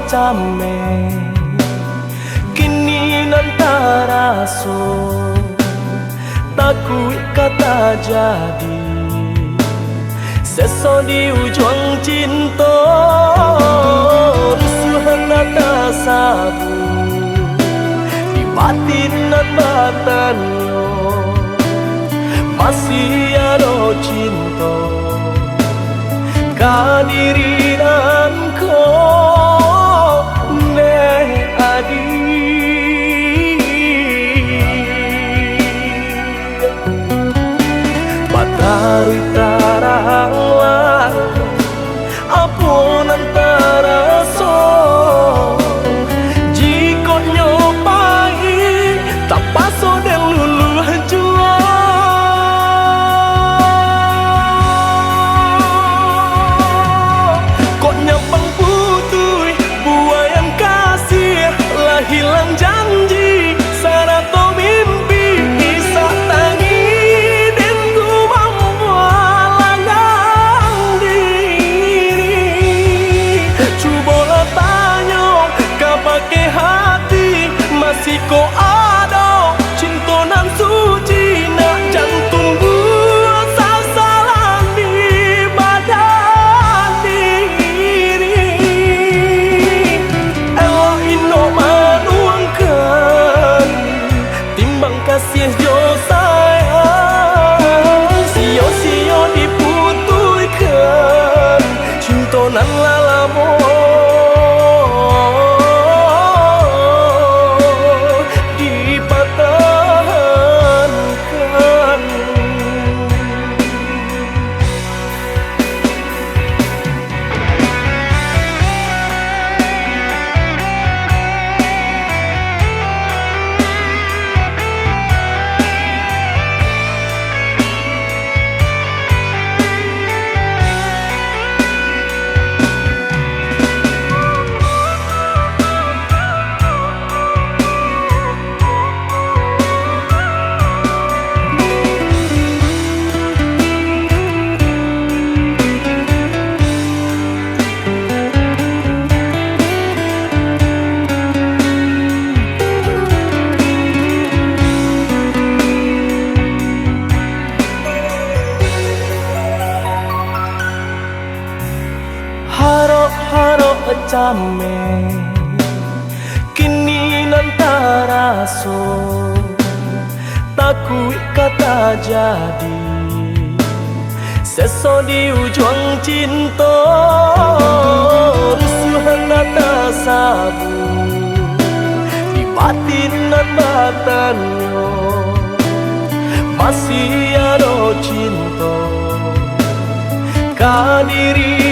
came kini nantara so takut kata jadi seso di ujung cinta rusuhan nata sabu di batin dan batannya masih ada cinta kehadiran kau ne adi matahari taranglah apun antara so jika nyopai tak paso dan lulu jua kok nyambang putui buayan kasih lah hilang janji sarato mimpi isa tangi dan ku mampu langgang diri coba tanya kau pakai hati masih kau ada cinta nan suci nak jantung buat sasaran di badan diri elok ino manuangkan timbang kasih jo sayang sio-sio diputuikan cinta nan lalamo harok came kini nantara so takut kata jadi seso di ujung cinta rusuhan nata sabu di batin dan batannya masih ada cinta kehadiran